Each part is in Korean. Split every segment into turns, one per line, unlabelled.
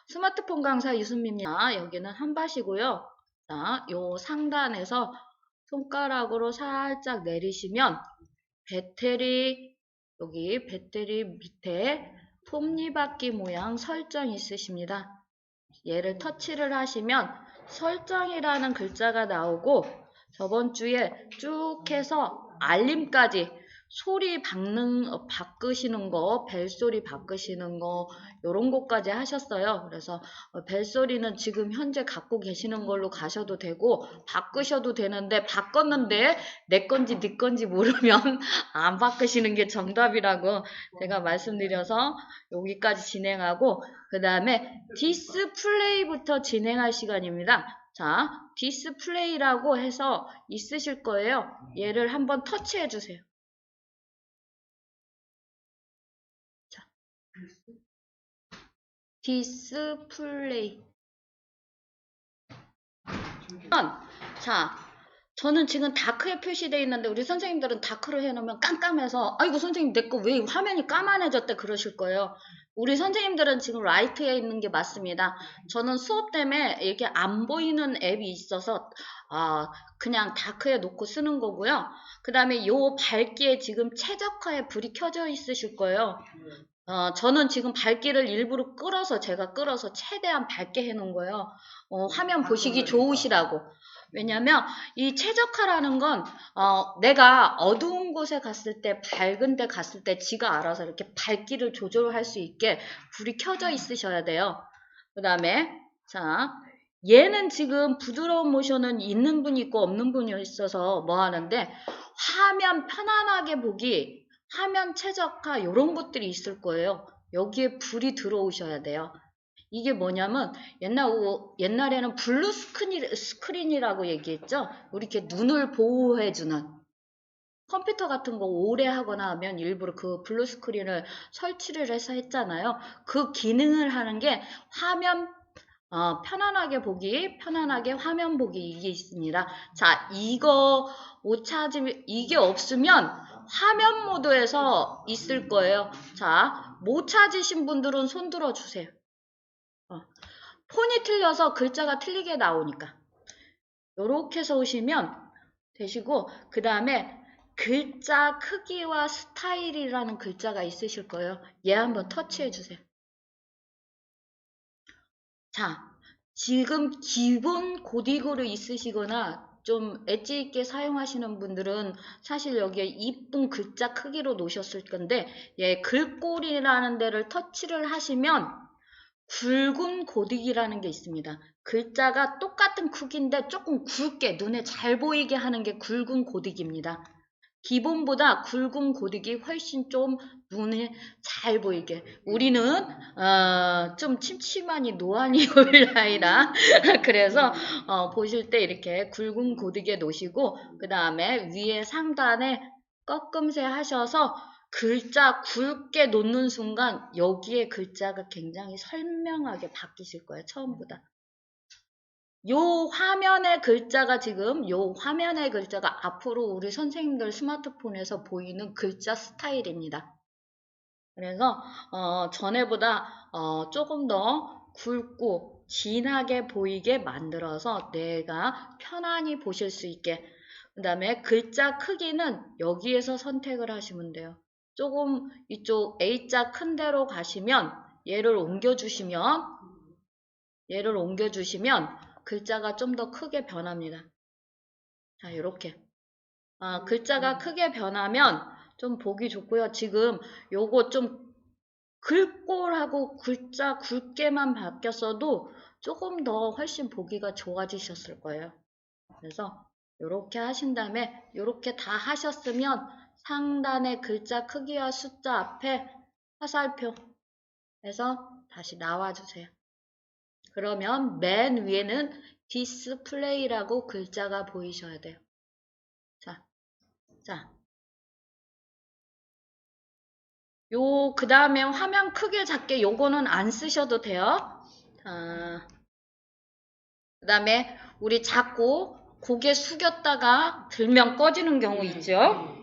스마트폰 강사 유승미입니다. 여기는 한밭이고요. 자, 요 상단에서 손가락으로 살짝 내리시면 배터리, 여기 배터리 밑에 톱니바퀴 모양 설정 있으십니다. 얘를 터치를 하시면 설정이라는 글자가 나오고 저번 주에 쭉 해서 알림까지 소리 바꾸시는 거, 벨소리 바꾸시는 거, 요런 것까지 하셨어요. 그래서 벨소리는 지금 현재 갖고 계시는 걸로 가셔도 되고, 바꾸셔도 되는데, 바꿨는데, 내 건지 네 건지 모르면 안 바꾸시는 게 정답이라고 제가 말씀드려서 여기까지 진행하고, 그 다음에 디스플레이부터 진행할 시간입니다. 자, 디스플레이라고 해서 있으실 거예요. 얘를 한번 터치해 주세요. 자, 디스플레이. 자, 저는 지금 다크에 표시되어 있는데 우리 선생님들은 다크로 해놓으면 깜깜해서 아이고 선생님 내 거 왜 화면이 까만해졌대 그러실 거예요. 우리 선생님들은 지금 라이트에 있는 게 맞습니다. 저는 수업 때문에 이게 안 보이는 앱이 있어서 그냥 다크에 놓고 쓰는 거고요. 그 다음에 요 밝기에 지금 최적화에 불이 켜져 있으실 거예요. 저는 지금 밝기를 일부러 제가 끌어서 최대한 밝게 해놓은 거예요. 화면 보시기 좋으시라고. 왜냐면 이 최적화라는 건 내가 어두운 곳에 갔을 때 밝은 데 갔을 때 지가 알아서 이렇게 밝기를 조절할 수 있게 불이 켜져 있으셔야 돼요. 그 다음에 자 얘는 지금 부드러운 모션은 있는 분이 있고 없는 분이 있어서 뭐 하는데 화면 편안하게 보기 화면 최적화 이런 것들이 있을 거예요. 여기에 불이 들어오셔야 돼요. 이게 뭐냐면 옛날에는 블루 스크린이라고 얘기했죠. 우리 이렇게 눈을 보호해주는 컴퓨터 같은 거 오래 하거나 하면 일부러 그 블루 스크린을 설치를 해서 했잖아요. 그 기능을 하는 게 화면 편안하게 보기, 편안하게 화면 보기 이게 있습니다. 자, 이거 이게 없으면 화면 모드에서 있을 거예요. 자, 못 찾으신 분들은 손 들어주세요. 폰이 틀려서 글자가 틀리게 나오니까. 요렇게 해서 오시면 되시고, 그 다음에 글자 크기와 스타일이라는 글자가 있으실 거예요. 얘 한번 터치해 주세요. 자, 지금 기본 고딕으로 있으시거나 좀 엣지 있게 사용하시는 분들은 사실 여기에 이쁜 글자 크기로 놓으셨을 건데 얘 글꼴이라는 데를 터치를 하시면 굵은 고딕이라는 게 있습니다. 글자가 똑같은 크기인데 조금 굵게 눈에 잘 보이게 하는 게 굵은 고딕입니다. 기본보다 굵은 고딕이 훨씬 좀 눈에 잘 보이게. 우리는 좀 침침하니 노안이 올 나이라 그래서 보실 때 이렇게 굵은 고딕에 놓으시고 그 다음에 위에 상단에 꺾음새 하셔서 글자 굵게 놓는 순간 여기에 글자가 굉장히 선명하게 바뀌실 거예요. 처음보다. 요 화면의 글자가 앞으로 우리 선생님들 스마트폰에서 보이는 글자 스타일입니다. 그래서 전에보다 조금 더 굵고 진하게 보이게 만들어서 내가 편안히 보실 수 있게. 그 다음에 글자 크기는 여기에서 선택을 하시면 돼요. 조금 이쪽 A자 큰 데로 가시면 얘를 옮겨주시면 글자가 좀 더 크게 변합니다. 자, 이렇게. 글자가 크게 변하면 좀 보기 좋고요. 지금 요거 좀 글꼴하고 글자 굵게만 바뀌었어도 조금 더 훨씬 보기가 좋아지셨을 거예요. 그래서 이렇게 하신 다음에 이렇게 다 하셨으면 상단의 글자 크기와 숫자 앞에 화살표 해서 다시 나와주세요. 그러면 맨 위에는 디스플레이라고 글자가 보이셔야 돼요. 자. 그 다음에 화면 크게 작게 요거는 안 쓰셔도 돼요. 그 다음에 우리 자꾸 고개 숙였다가 들면 꺼지는 경우 있죠.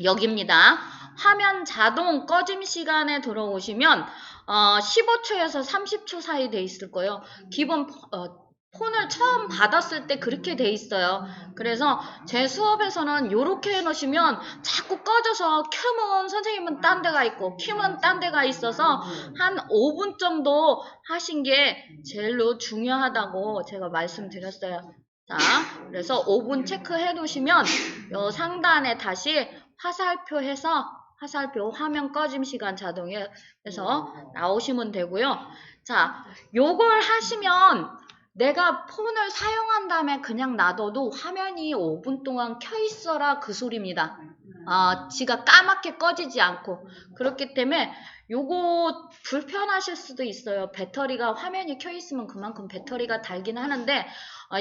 여기입니다. 화면 자동 꺼짐 시간에 들어오시면 15초에서 30초 사이 돼 있을 거예요. 기본 폰을 처음 받았을 때 그렇게 돼 있어요. 그래서 제 수업에서는 이렇게 해놓으시면 자꾸 꺼져서 큐면 선생님은 딴 데가 있고 큐면 딴 데가 있어서 한 5분 정도 하신 게 제일로 중요하다고 제가 말씀드렸어요. 자, 그래서 5분 체크해 놓으시면 요 상단에 다시 화살표 해서 화살표 화면 꺼짐 시간 자동에 해서 나오시면 되고요. 자, 요걸 하시면 내가 폰을 사용한 다음에 그냥 놔둬도 화면이 5분 동안 켜 있어라 그 소리입니다. 지가 까맣게 꺼지지 않고. 그렇기 때문에 요거 불편하실 수도 있어요. 배터리가 화면이 켜 있으면 그만큼 배터리가 달긴 하는데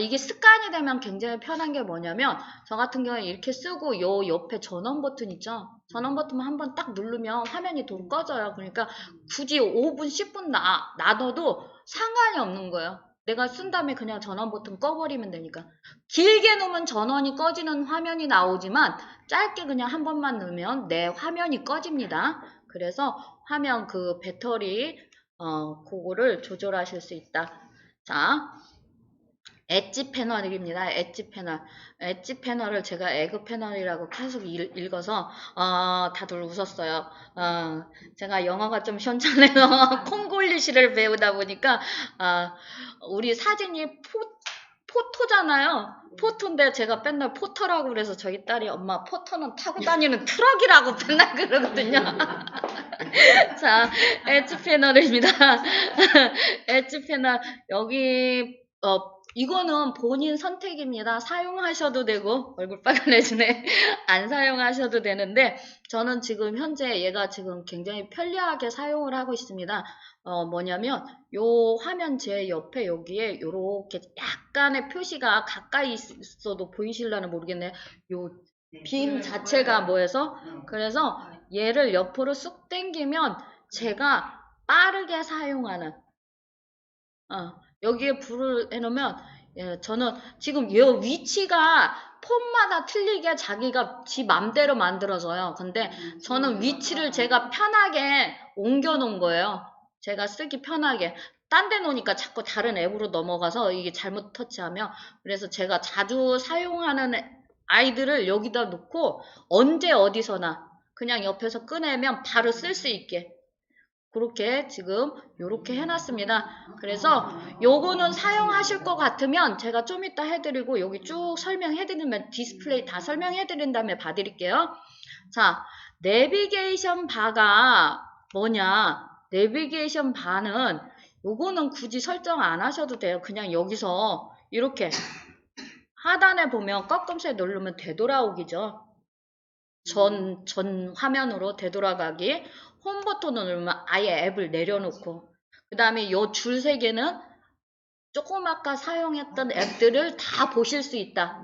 이게 습관이 되면 굉장히 편한 게 뭐냐면 저 같은 경우에 이렇게 쓰고 요 옆에 전원 버튼 있죠. 전원 버튼만 한번 딱 누르면 화면이 도 꺼져요. 그러니까 굳이 5분 10분 놔둬도 상관이 없는 거예요. 내가 쓴 다음에 그냥 전원 버튼 꺼버리면 되니까. 길게 놓으면 전원이 꺼지는 화면이 나오지만 짧게 그냥 한 번만 넣으면 내 화면이 꺼집니다. 그래서 화면 그 배터리 그거를 조절하실 수 있다. 자, 엣지 패널입니다. 엣지 패널. 엣지 패널을 제가 에그 패널이라고 계속 읽어서 다들 웃었어요. 제가 영어가 좀 현찮아서 콩글리시를 배우다 보니까 우리 사진이 포토잖아요. 포토인데 제가 맨날 포터라고 그래서 저희 딸이 엄마 포터는 타고 다니는 트럭이라고 맨날 그러거든요. 자, 엣지 패널입니다. 엣지 패널 여기 이거는 본인 선택입니다. 사용하셔도 되고 얼굴 빨간해지네. 안 사용하셔도 되는데 저는 지금 현재 얘가 지금 굉장히 편리하게 사용을 하고 있습니다. 뭐냐면 요 화면 제 옆에 여기에 요렇게 약간의 표시가 가까이 있어도 보이실려나 모르겠네. 요 빔 자체가 뭐해서 그래서 얘를 옆으로 쑥 당기면 제가 빠르게 사용하는 여기에 불을 해놓으면 저는 지금 이 위치가 폰마다 틀리게 자기가 지 맘대로 만들어져요. 근데 저는 위치를 제가 편하게 옮겨 놓은 거예요. 제가 쓰기 편하게. 딴 데 놓으니까 자꾸 다른 앱으로 넘어가서 이게 잘못 터치하면 그래서 제가 자주 사용하는 아이들을 여기다 놓고 언제 어디서나 그냥 옆에서 꺼내면 바로 쓸 수 있게 그렇게 지금 요렇게 해놨습니다. 그래서 요거는 사용하실 것 같으면 제가 좀 이따 해드리고 여기 쭉 설명해드리면 디스플레이 다 설명해드린 다음에 봐드릴게요. 자, 내비게이션 바가 뭐냐? 내비게이션 바는 요거는 굳이 설정 안 하셔도 돼요. 그냥 여기서 이렇게 하단에 보면 꺾음새 누르면 되돌아오기죠. 전 화면으로 되돌아가기. 홈 버튼을 누르면 아예 앱을 내려놓고 그 다음에 요 줄 3개는 조금 아까 사용했던 앱들을 다 보실 수 있다.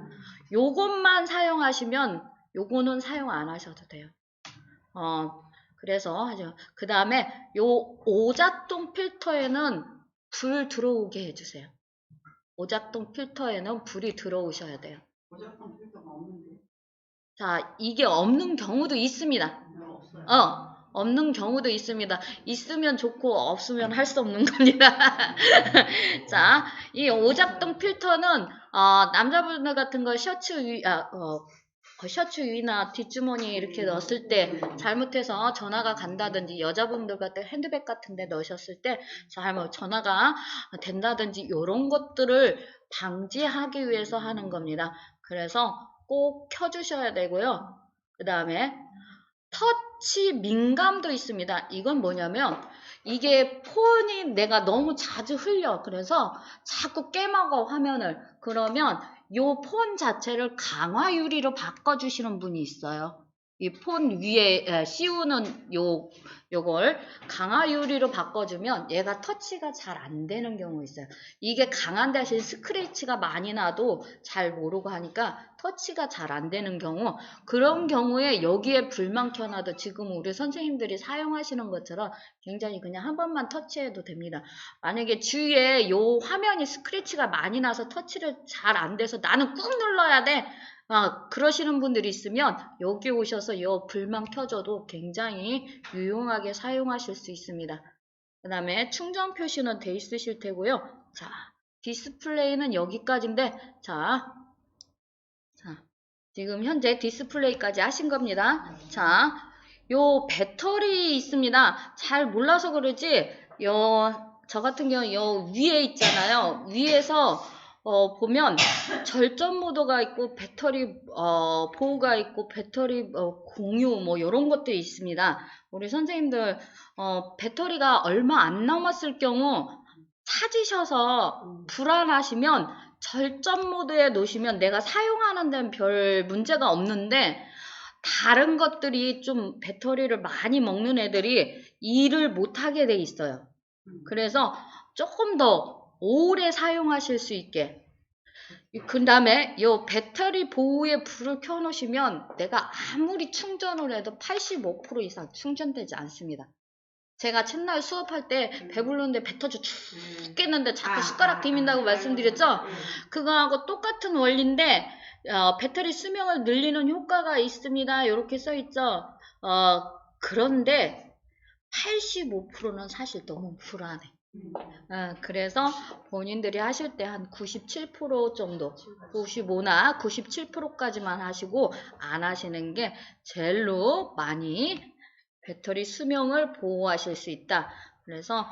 요것만 사용하시면 요거는 사용 안 하셔도 돼요. 그래서 하죠. 그 다음에 요 오작동 필터에는 불 들어오게 해주세요. 오작동 필터에는 불이 들어오셔야 돼요.
오작동 필터가 없는데.
자, 이게 없는 경우도 있습니다. 없는 경우도 있습니다. 있으면 좋고 없으면 할 수 없는 겁니다. 자, 이 오작동 필터는 남자분들 같은 거 셔츠 위나 뒷주머니에 이렇게 넣었을 때 잘못해서 전화가 간다든지 여자분들 같은 핸드백 같은 데 넣으셨을 때 잘못 전화가 된다든지 이런 것들을 방지하기 위해서 하는 겁니다. 그래서 꼭 켜주셔야 되고요. 그 다음에 터치 민감도 있습니다. 이건 뭐냐면 이게 폰이 내가 너무 자주 흘려. 그래서 자꾸 깨먹어 화면을. 그러면 요 폰 자체를 강화 유리로 바꿔주시는 분이 있어요. 이 폰 위에 씌우는 요걸 강화 유리로 바꿔주면 얘가 터치가 잘 안 되는 경우 있어요. 이게 강한 대신 스크래치가 많이 나도 잘 모르고 하니까 터치가 잘 안 되는 경우 그런 경우에 여기에 불만 켜놔도 지금 우리 선생님들이 사용하시는 것처럼 굉장히 그냥 한 번만 터치해도 됩니다. 만약에 주위에 요 화면이 스크래치가 많이 나서 터치를 잘 안 돼서 나는 꾹 눌러야 돼. 그러시는 분들이 있으면 여기 오셔서 이 불만 켜줘도 굉장히 유용하게 사용하실 수 있습니다. 그 다음에 충전 표시는 돼 있으실 테고요. 자, 디스플레이는 여기까지인데, 자, 지금 현재 디스플레이까지 하신 겁니다. 자, 요 배터리 있습니다. 잘 몰라서 그러지, 저 같은 경우 요 위에 있잖아요. 위에서 보면 절전 모드가 있고 배터리 보호가 있고 배터리 공유 뭐 이런 것들이 있습니다. 우리 선생님들 배터리가 얼마 안 남았을 경우 찾으셔서 불안하시면 절전 모드에 놓으시면 내가 사용하는 데는 별 문제가 없는데 다른 것들이 좀 배터리를 많이 먹는 애들이 일을 못하게 돼 있어요. 그래서 조금 더 오래 사용하실 수 있게. 그 다음에 이 배터리 보호에 불을 켜놓으시면 내가 아무리 충전을 해도 85% 이상 충전되지 않습니다. 제가 첫날 수업할 때 배부르는데 배 터져 죽겠는데 자꾸 숟가락 디민다고 말씀드렸죠? 그거하고 똑같은 원리인데 배터리 수명을 늘리는 효과가 있습니다. 이렇게 써있죠? 그런데 85%는 사실 너무 불안해. 그래서 본인들이 하실 때 한 97% 정도, 95나 97%까지만 하시고 안 하시는 게 제일로 많이 배터리 수명을 보호하실 수 있다. 그래서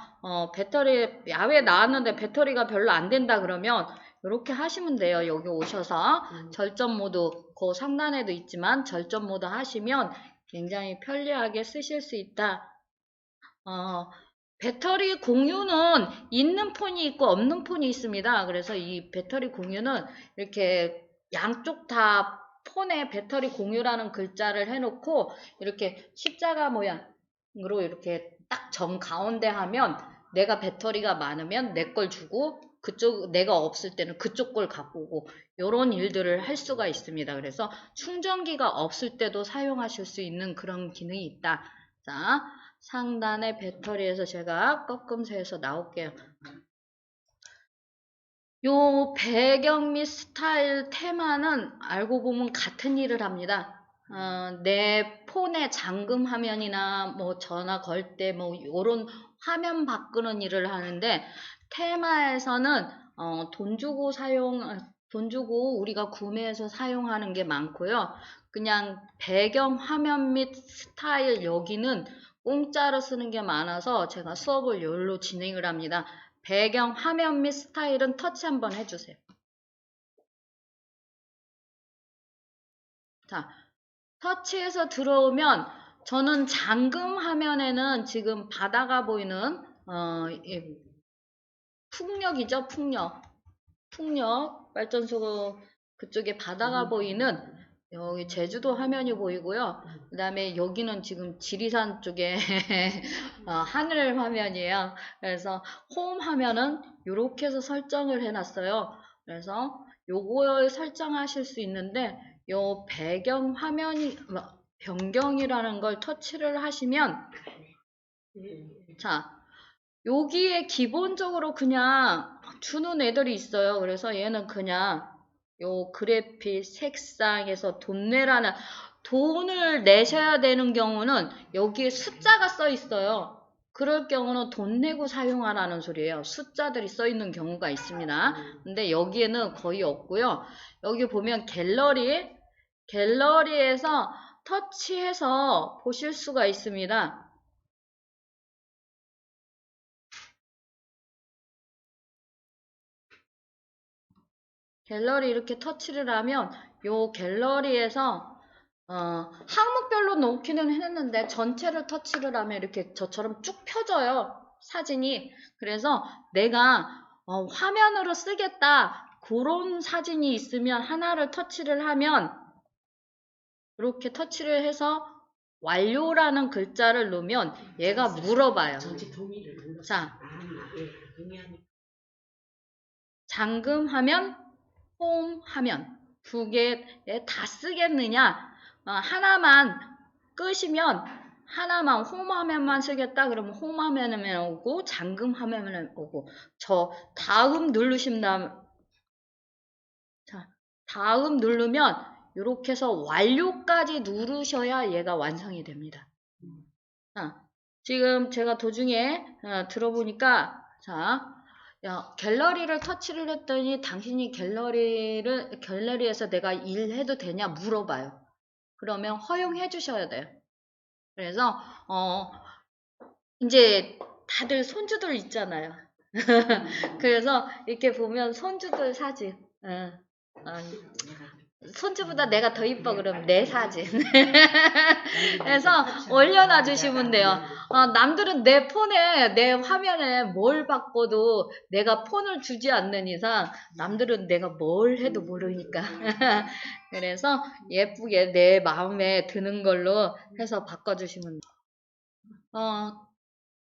배터리 야외에 나왔는데 배터리가 별로 안 된다 그러면 이렇게 하시면 돼요. 여기 오셔서 절전 모드, 그 상단에도 있지만 절전 모드 하시면 굉장히 편리하게 쓰실 수 있다. 배터리 공유는 있는 폰이 있고 없는 폰이 있습니다. 그래서 이 배터리 공유는 이렇게 양쪽 다 폰에 배터리 공유라는 글자를 해놓고 이렇게 십자가 모양으로 이렇게 딱 정 가운데 하면 내가 배터리가 많으면 내 걸 주고 그쪽 내가 없을 때는 그쪽 걸 갖고 오고 이런 일들을 할 수가 있습니다. 그래서 충전기가 없을 때도 사용하실 수 있는 그런 기능이 있다. 자, 상단의 배터리에서 제가 꺾음새에서 나올게요. 요 배경 및 스타일 테마는 알고 보면 같은 일을 합니다. 내 폰의 잠금 화면이나 뭐 전화 걸 때 뭐 요런 화면 바꾸는 일을 하는데 테마에서는 돈 주고 우리가 구매해서 사용하는 게 많고요. 그냥 배경 화면 및 스타일 여기는 공짜로 쓰는 게 많아서 제가 수업을 여기로 진행을 합니다. 배경 화면 및 스타일은 터치 한번 해주세요. 자, 터치해서 들어오면 저는 잠금 화면에는 지금 바다가 보이는 풍력이죠. 풍력 발전소 그쪽에 바다가 보이는 여기 제주도 화면이 보이고요. 그 다음에 여기는 지금 지리산 쪽에 하늘 화면이에요. 그래서 홈 화면은 이렇게 해서 설정을 해놨어요. 그래서 요걸 설정하실 수 있는데 요 배경 화면이 변경이라는 걸 터치를 하시면 자 여기에 기본적으로 그냥 주는 애들이 있어요. 그래서 얘는 그냥 요 그래픽 색상에서 돈을 내셔야 되는 경우는 여기에 숫자가 써 있어요. 그럴 경우는 돈 내고 사용하라는 소리예요. 숫자들이 써 있는 경우가 있습니다. 근데 여기에는 거의 없고요. 여기 보면 갤러리에서 터치해서 보실 수가 있습니다. 갤러리 이렇게 터치를 하면 요 갤러리에서 항목별로 놓기는 했는데 전체를 터치를 하면 이렇게 저처럼 쭉 펴져요. 사진이. 그래서 내가 화면으로 쓰겠다. 그런 사진이 있으면 하나를 터치를 하면 이렇게 터치를 해서 완료라는 글자를 넣으면 얘가 물어봐요. 자, 잠금 화면, 홈 화면 두 개에 다 쓰겠느냐? 하나만 끄시면 하나만 홈 화면만 쓰겠다 그러면 홈 화면에 오고 잠금 화면에 오고 저 다음 누르신 다음 누르면 이렇게 해서 완료까지 누르셔야 얘가 완성이 됩니다. 지금 제가 도중에 들어보니까 자, 야, 갤러리를 터치를 했더니 당신이 갤러리에서 내가 일해도 되냐 물어봐요. 그러면 허용해 주셔야 돼요. 그래서 이제 다들 손주들 있잖아요. 그래서 이렇게 보면 손주들 사진, 손주보다 내가 더 이뻐 그러면 내 사진. 그래서 올려놔 주시면 돼요. 남들은 내 폰에, 내 화면에 뭘 바꿔도 내가 폰을 주지 않는 이상 남들은 내가 뭘 해도 모르니까. 그래서 예쁘게 내 마음에 드는 걸로 해서 바꿔주시면 돼요.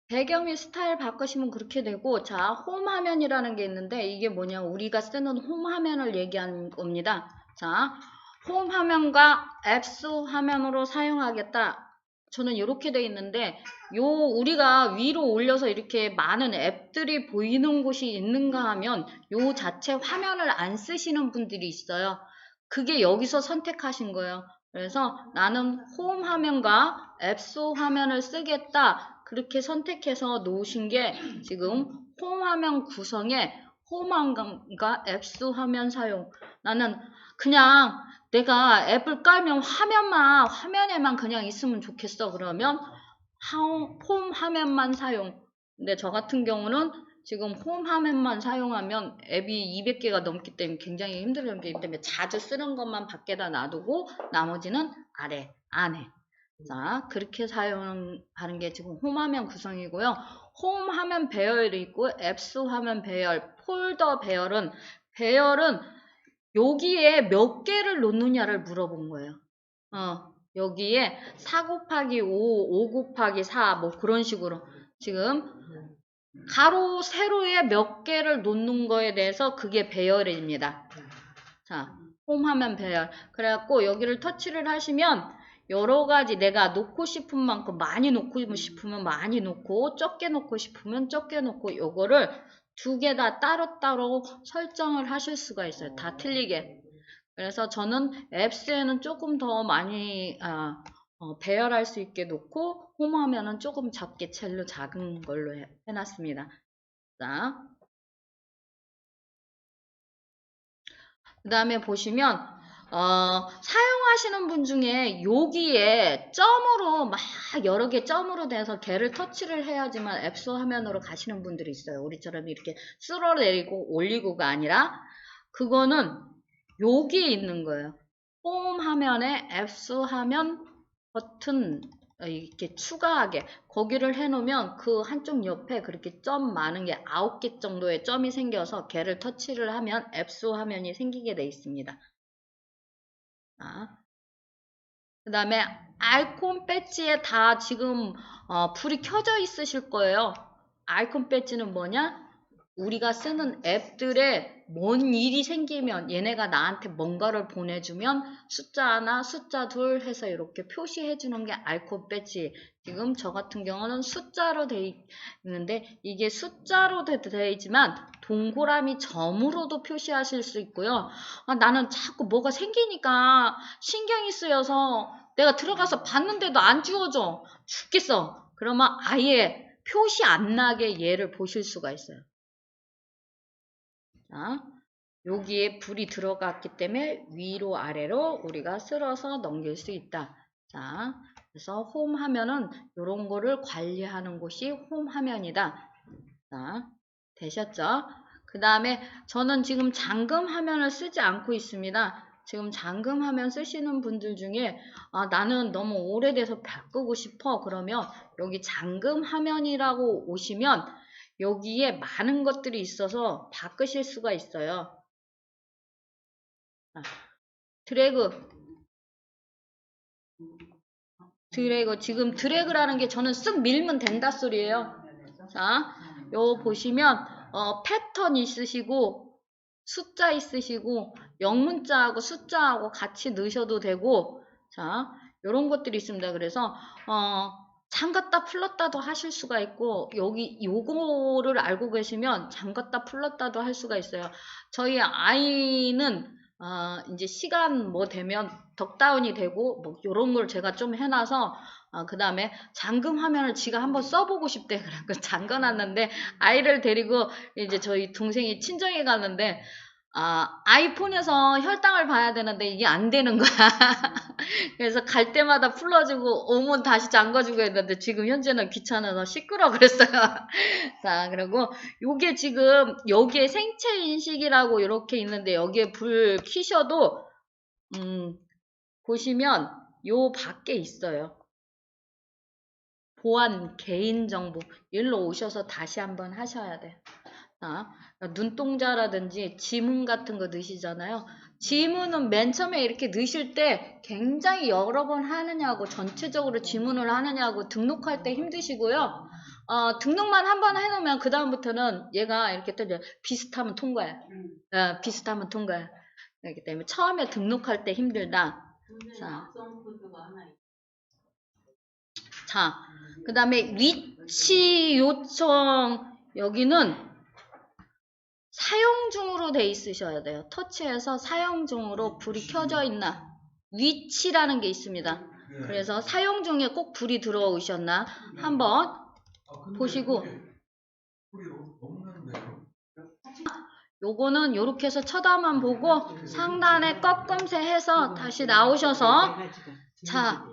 배경의 스타일 바꾸시면 그렇게 되고, 자, 홈 화면이라는 게 있는데, 이게 뭐냐, 우리가 쓰는 홈 화면을 얘기하는 겁니다. 자, 홈 화면과 앱스 화면으로 사용하겠다. 저는 이렇게 돼 있는데, 우리가 위로 올려서 이렇게 많은 앱들이 보이는 곳이 있는가 하면, 요 자체 화면을 안 쓰시는 분들이 있어요. 그게 여기서 선택하신 거예요. 그래서 나는 홈 화면과 앱스 화면을 쓰겠다. 그렇게 선택해서 놓으신 게 지금 홈 화면 구성에 홈 화면과 앱스 화면 사용. 나는 그냥 내가 앱을 깔면 화면에만 그냥 있으면 좋겠어. 그러면 홈 화면만 사용. 근데 저 같은 경우는 지금 홈 화면만 사용하면 앱이 200개가 넘기 때문에 굉장히 힘들기 때문에 자주 쓰는 것만 밖에다 놔두고 나머지는 안에. 자, 그렇게 사용하는 게 지금 홈 화면 구성이고요. 홈 화면 배열이 있고 앱스 화면 배열, 폴더 배열은 여기에 몇 개를 놓느냐를 물어본 거예요. 여기에 4 곱하기 5, 5 곱하기 4, 뭐 그런 식으로 지금 가로, 세로에 몇 개를 놓는 거에 대해서 그게 배열입니다. 자, 홈 화면 배열. 그래갖고 여기를 터치를 하시면 여러 가지 내가 놓고 싶은 만큼 많이 놓고 싶으면 많이 놓고 적게 놓고 싶으면 적게 놓고 요거를 두 개 다 따로따로 설정을 하실 수가 있어요. 다 틀리게. 그래서 저는 앱스에는 조금 더 많이 배열할 수 있게 놓고 홈 화면은 조금 적게 첼로 작은 걸로 해놨습니다. 자, 그 다음에 보시면 사용하시는 분 중에 여기에 점으로 막 여러 개 점으로 돼서 걔를 터치를 해야지만 앱스 화면으로 가시는 분들이 있어요. 우리처럼 이렇게 쓸어내리고 올리고가 아니라 그거는 여기에 있는 거예요. 홈 화면에 앱스 화면 버튼 이렇게 추가하게 거기를 해놓으면 그 한쪽 옆에 그렇게 점 많은 게 9개 정도의 점이 생겨서 걔를 터치를 하면 앱스 화면이 생기게 돼 있습니다. 그 다음에 아이콘 배지에 다 지금 불이 켜져 있으실 거예요. 아이콘 배지는 뭐냐? 우리가 쓰는 앱들에 뭔 일이 생기면 얘네가 나한테 뭔가를 보내주면 숫자 하나, 숫자 둘 해서 이렇게 표시해 주는 게 아이콘 배지. 지금 저 같은 경우는 숫자로 돼 있는데 이게 숫자로 돼 있지만 동그라미 점으로도 표시하실 수 있고요. 나는 자꾸 뭐가 생기니까 신경이 쓰여서 내가 들어가서 봤는데도 안 지워져. 죽겠어. 그러면 아예 표시 안 나게 얘를 보실 수가 있어요. 자, 여기에 불이 들어갔기 때문에 위로 아래로 우리가 쓸어서 넘길 수 있다. 자, 그래서 홈 화면은 이런 거를 관리하는 곳이 홈 화면이다. 자, 되셨죠? 그 다음에 저는 지금 잠금 화면을 쓰지 않고 있습니다. 지금 잠금 화면 쓰시는 분들 중에 나는 너무 오래돼서 바꾸고 싶어. 그러면 여기 잠금 화면이라고 오시면 여기에 많은 것들이 있어서 바꾸실 수가 있어요. 드래그 지금 드래그라는 게 저는 쓱 밀면 된다 소리예요. 자, 요 보시면 패턴 있으시고 숫자 있으시고 영문자하고 숫자하고 같이 넣으셔도 되고 자, 요런 것들이 있습니다. 그래서 잠갔다 풀렀다도 하실 수가 있고 여기 요거를 알고 계시면 잠갔다 풀렀다도 할 수가 있어요. 저희 아이는 이제 시간 뭐 되면 덕다운이 되고 뭐 요런 걸 제가 좀 해놔서 그 다음에 잠금 화면을 지가 한번 써보고 싶대. 그래서 잠궈놨는데 아이를 데리고 이제 저희 동생이 친정에 가는데 아이폰에서 혈당을 봐야 되는데 이게 안 되는 거야. 그래서 갈 때마다 풀어주고 오면 다시 잠궈주고 했는데 지금 현재는 귀찮아서 시끄러 그랬어요. 자, 그리고 요게 지금 여기에 생체 인식이라고 이렇게 있는데 여기에 불 켜셔도 보시면 요 밖에 있어요. 보안 개인정보 일로 오셔서 다시 한번 하셔야 돼요. 눈동자라든지 지문 같은 거 넣으시잖아요. 지문은 맨 처음에 이렇게 넣으실 때 굉장히 여러 번 하느냐고 전체적으로 지문을 하느냐고 등록할 때 힘드시고요. 등록만 한번 해놓으면 그 다음부터는 얘가 이렇게 또 비슷하면 통과야. 비슷하면 통과야. 그렇기 때문에 처음에 등록할 때 힘들다. 자, 그 다음에 위치 요청 여기는 사용 중으로 돼 있으셔야 돼요. 터치해서 사용 중으로 불이 켜져 있나 위치라는 게 있습니다. 그래서 사용 중에 꼭 불이 들어오셨나 한번 보시고 요거는 요렇게 해서 쳐다만 보고 상단에 꺾음새 해서 다시 나오셔서 자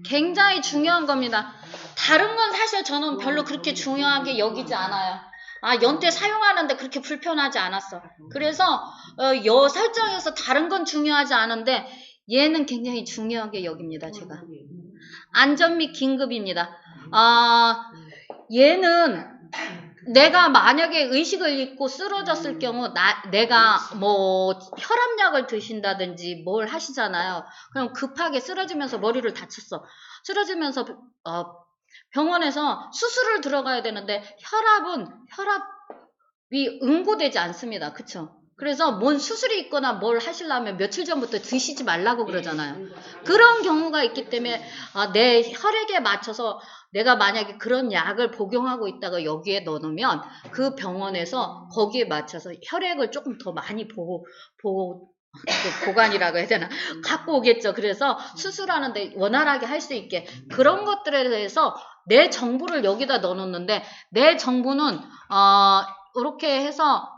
굉장히 중요한 겁니다. 다른 건 사실 저는 별로 그렇게 중요하게 여기지 않아요. 연대 사용하는데 그렇게 불편하지 않았어. 그래서 여 설정에서 다른 건 중요하지 않은데 얘는 굉장히 중요하게 여깁니다. 제가 안전 및 긴급입니다. 얘는 내가 만약에 의식을 잃고 쓰러졌을 경우 내가 뭐 혈압약을 드신다든지 뭘 하시잖아요. 그럼 급하게 쓰러지면서 머리를 다쳤어. 쓰러지면서 병원에서 수술을 들어가야 되는데 혈압이 응고되지 않습니다. 그쵸? 그래서 뭔 수술이 있거나 뭘 하시려면 며칠 전부터 드시지 말라고 그러잖아요. 그런 경우가 있기 때문에 내 혈액에 맞춰서 내가 만약에 그런 약을 복용하고 있다가 여기에 넣어놓으면 그 병원에서 거기에 맞춰서 혈액을 조금 더 많이 보관이라고 해야 되나? 갖고 오겠죠. 그래서 수술하는데 원활하게 할 수 있게 그런 것들에 대해서 내 정보를 여기다 넣어놓는데 내 정보는 이렇게 해서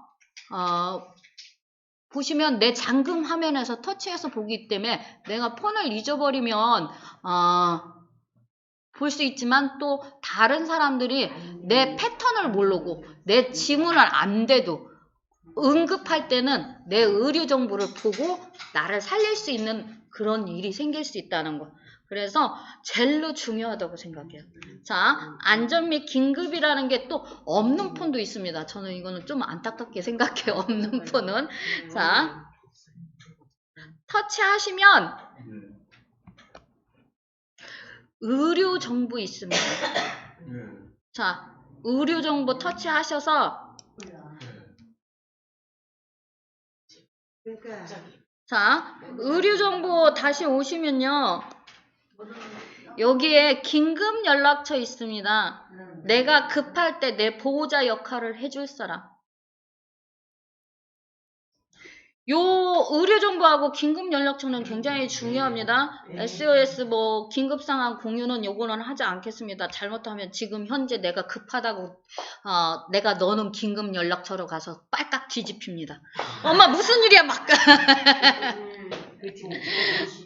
보시면 내 잠금 화면에서 터치해서 보기 때문에 내가 폰을 잊어버리면 볼 수 있지만 또 다른 사람들이 내 패턴을 모르고 내 지문을 안 대도 응급할 때는 내 의료 정보를 보고 나를 살릴 수 있는 그런 일이 생길 수 있다는 거. 그래서 제일로 중요하다고 생각해요. 자, 안전 및 긴급이라는 게 또 없는 폰도 있습니다. 저는 이거는 좀 안타깝게 생각해요. 없는 폰은. 자, 터치하시면 의료 정보 있습니다. 자, 의료 정보 터치하셔서 자, 의료 정보 다시 오시면요. 여기에 긴급 연락처 있습니다. 내가 급할 때 내 보호자 역할을 해줄 사람. 요 의료 정보하고 긴급 연락처는 굉장히 중요합니다. SOS 뭐 긴급 상황 공유는 요거는 하지 않겠습니다. 잘못하면 지금 현재 내가 급하다고 내가 넣어놓은 긴급 연락처로 가서 빨깍 뒤집힙니다. 엄마 무슨 일이야 막.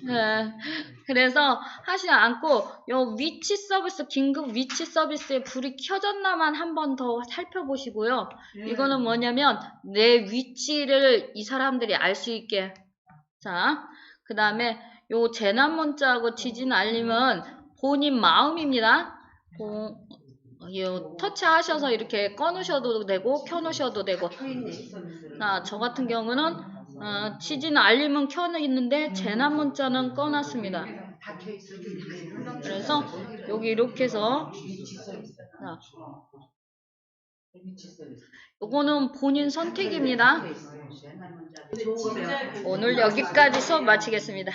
네, 그래서 하지 않고 요 위치 서비스 긴급 위치 서비스에 불이 켜졌나만 한 번 더 살펴보시고요. 이거는 뭐냐면 내 위치를 이 사람들이 알 수 있게. 자, 그 다음에 요 재난 문자하고 지진 알림은 본인 마음입니다. 터치하셔서 이렇게 꺼놓으셔도 되고 켜놓으셔도 되고. 저 같은 경우는 지진 알림은 켜는 있는데 재난 문자는 꺼놨습니다. 그래서 여기 이렇게 해서 요거는 본인 선택입니다. 오늘 여기까지 수업 마치겠습니다.